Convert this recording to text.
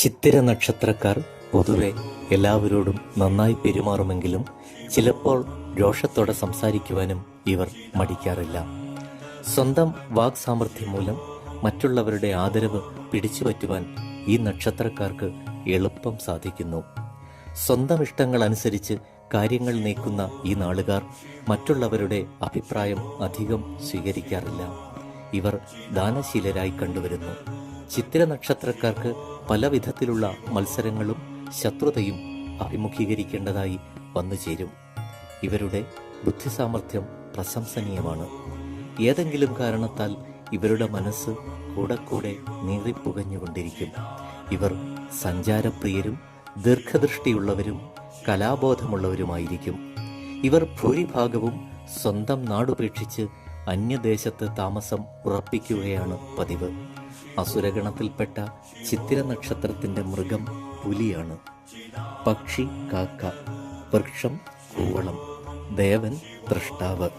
ചിത്തിര നക്ഷത്രക്കാർ പൊതുവെ എല്ലാവരോടും നന്നായി പെരുമാറുമെങ്കിലും ചിലപ്പോൾ രോഷത്തോടെ സംസാരിക്കുവാനും ഇവർ മടിക്കാറില്ല. സ്വന്തം വാക് സാമർഥ്യം മൂലം മറ്റുള്ളവരുടെ ആദരവ് പിടിച്ചുപറ്റുവാൻ ഈ നക്ഷത്രക്കാർക്ക് എളുപ്പം സാധിക്കുന്നു. സ്വന്തം ഇഷ്ടങ്ങൾ അനുസരിച്ച് കാര്യങ്ങൾ നീക്കുന്ന ഈ നാളുകാർ മറ്റുള്ളവരുടെ അഭിപ്രായം അധികം സ്വീകരിക്കാറില്ല. ഇവർ ദാനശീലരായി കണ്ടുവരുന്നു. ചിത്തിര നക്ഷത്രക്കാർക്ക് പല വിധത്തിലുള്ള മത്സരങ്ങളും ശത്രുതയും അഭിമുഖീകരിക്കേണ്ടതായി വന്നുചേരും. ഇവരുടെ ബുദ്ധിസാമർഥ്യം പ്രശംസനീയമാണ്. ഏതെങ്കിലും കാരണത്താൽ ഇവരുടെ മനസ്സ് കൂടെ നീറിപ്പുകഞ്ഞുകൊണ്ടിരിക്കും. ഇവർ സഞ്ചാരപ്രിയരും ദീർഘദൃഷ്ടിയുള്ളവരും കലാബോധമുള്ളവരുമായിരിക്കും. ഇവർ ഭൂരിഭാഗവും സ്വന്തം നാടുപേക്ഷിച്ച് അന്യദേശത്ത് താമസം ഉറപ്പിക്കുകയാണ് പതിവ്. അസുരഗണത്തിൽപ്പെട്ട ചിത്തിര നക്ഷത്രത്തിന്റെ മൃഗം പുലിയാണ്. പക്ഷി കാക്ക, വൃക്ഷം കൂവളം, ദേവൻ ദ്രഷ്ടാവ്.